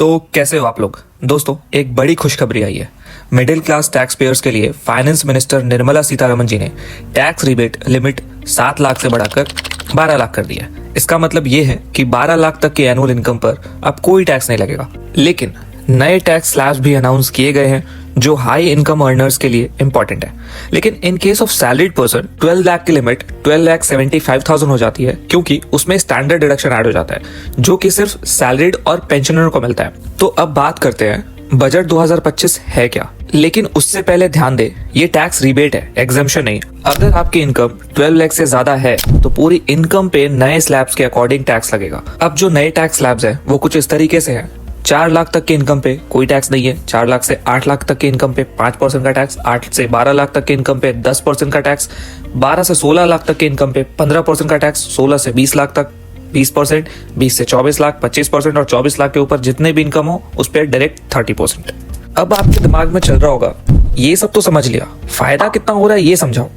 तो कैसे हो आप लोग। दोस्तों, एक बड़ी खुशखबरी आई है। मिडिल क्लास टैक्स पेयर्स के लिए फाइनेंस मिनिस्टर निर्मला सीतारमण जी ने टैक्स रिबेट लिमिट 7 लाख से बढ़ाकर 12 लाख कर दिया है। इसका मतलब ये है कि 12 लाख तक के एनुअल इनकम पर अब कोई टैक्स नहीं लगेगा। लेकिन नए टैक्स स्लैब्स भी अनाउंस किए गए हैं जो हाई इनकम अर्नर्स के लिए इंपॉर्टेंट है। लेकिन in case of salaried person 12 lakh की लिमिट 12,75,000 हो जाती है, क्योंकि उसमें स्टैंडर्ड डिडक्शन ऐड हो जाता है जो कि सिर्फ सैलरीड और पेंशनरों को मिलता है। तो अब बात करते हैं बजट 2025 है क्या। लेकिन उससे पहले ध्यान दे, ये टैक्स रिबेट है, एग्जम्पशन नहीं। अगर आपकी इनकम 12 लाख से ज्यादा है तो पूरी इनकम पे नए स्लैब्स के अकॉर्डिंग टैक्स लगेगा। अब जो नए टैक्स स्लैब्स है वो कुछ इस तरीके से है। 4 लाख तक के इनकम पे कोई टैक्स नहीं है। 4 लाख से 8 लाख तक के इनकम पे 5% का टैक्स। 8 से 12 लाख तक के इनकम पे 10% का टैक्स। 12 से 16 लाख तक के इनकम पे 15% का टैक्स। 16 से 20 लाख तक 20%। 20 से 24 लाख 25%। और 24 लाख के ऊपर जितने भी इनकम हो उस पर डायरेक्ट 30%। अब आपके दिमाग में चल रहा होगा, ये सब तो समझ लिया, फायदा कितना हो रहा है ये समझाओ।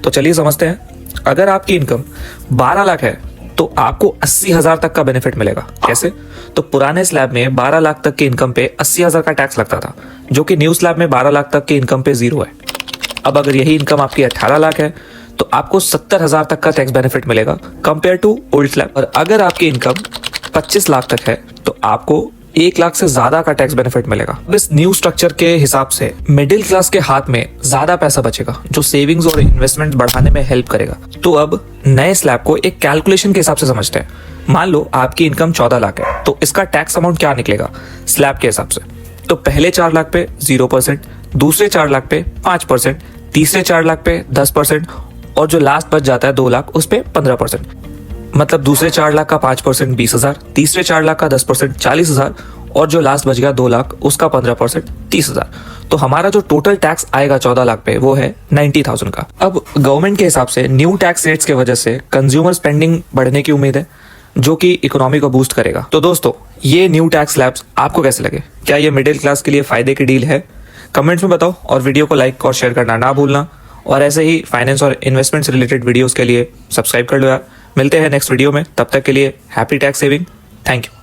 तो चलिए समझते हैं। अगर आपकी इनकम 12 लाख है तो आपको 80,000 तक का बेनिफिट मिलेगा। कैसे? तो पुराने स्लैब में 12 लाख तक की इनकम पे 80,000 का टैक्स लगता था, जो कि न्यू स्लैब में 12 लाख तक की इनकम पे 0 है। अब अगर यही इनकम आपकी 18 लाख है तो आपको 70,000 तक का टैक्स बेनिफिट मिलेगा कंपेयर टू ओल्ड स्लैब। और अगर आपकी इनकम 25 लाख तक है तो आपको 1 लाख से ज्यादा का टैक्स बेनिफिट मिलेगा। इस न्यू स्ट्रक्चर के हिसाब से मिडिल क्लास के हाथ में ज्यादा पैसा बचेगा, जो सेविंग्स और इन्वेस्टमेंट बढ़ाने में हेल्प करेगा। तो अब नए स्लैब को एक कैलकुलेशन के हिसाब से समझते हैं। मान लो आपकी इनकम 14 लाख है तो इसका टैक्स अमाउंट क्या निकलेगा स्लैब के हिसाब से। तो पहले 4 लाख पे 0%, दूसरे 4 लाख पे 5%, तीसरे 4 लाख पे 10% और जो लास्ट बच जाता है 2 लाख उस पे 15%। मतलब दूसरे 4 लाख का 5% 20,000, तीसरे 4 लाख का 10% 40,000 और जो लास्ट बच गया 2 लाख उसका 15% 30,000। तो हमारा जो टोटल टैक्स आएगा 14 लाख पे वो है 90,000 का। अब गवर्नमेंट के हिसाब से न्यू टैक्स रेट्स की वजह से कंज्यूमर स्पेंडिंग बढ़ने की उम्मीद है, जो कि इकोनॉमी को बूस्ट करेगा। तो दोस्तों, ये न्यू टैक्स स्लैब्स आपको कैसे लगे? क्या ये मिडिल क्लास के लिए फायदे की डील है? कमेंट्स में बताओ और वीडियो को लाइक और शेयर करना ना भूलना। और ऐसे ही फाइनेंस और इन्वेस्टमेंट से रिलेटेड वीडियोस के लिए सब्सक्राइब कर लो यार। मिलते हैं नेक्स्ट वीडियो में, तब तक के लिए happy tax saving. Thank you.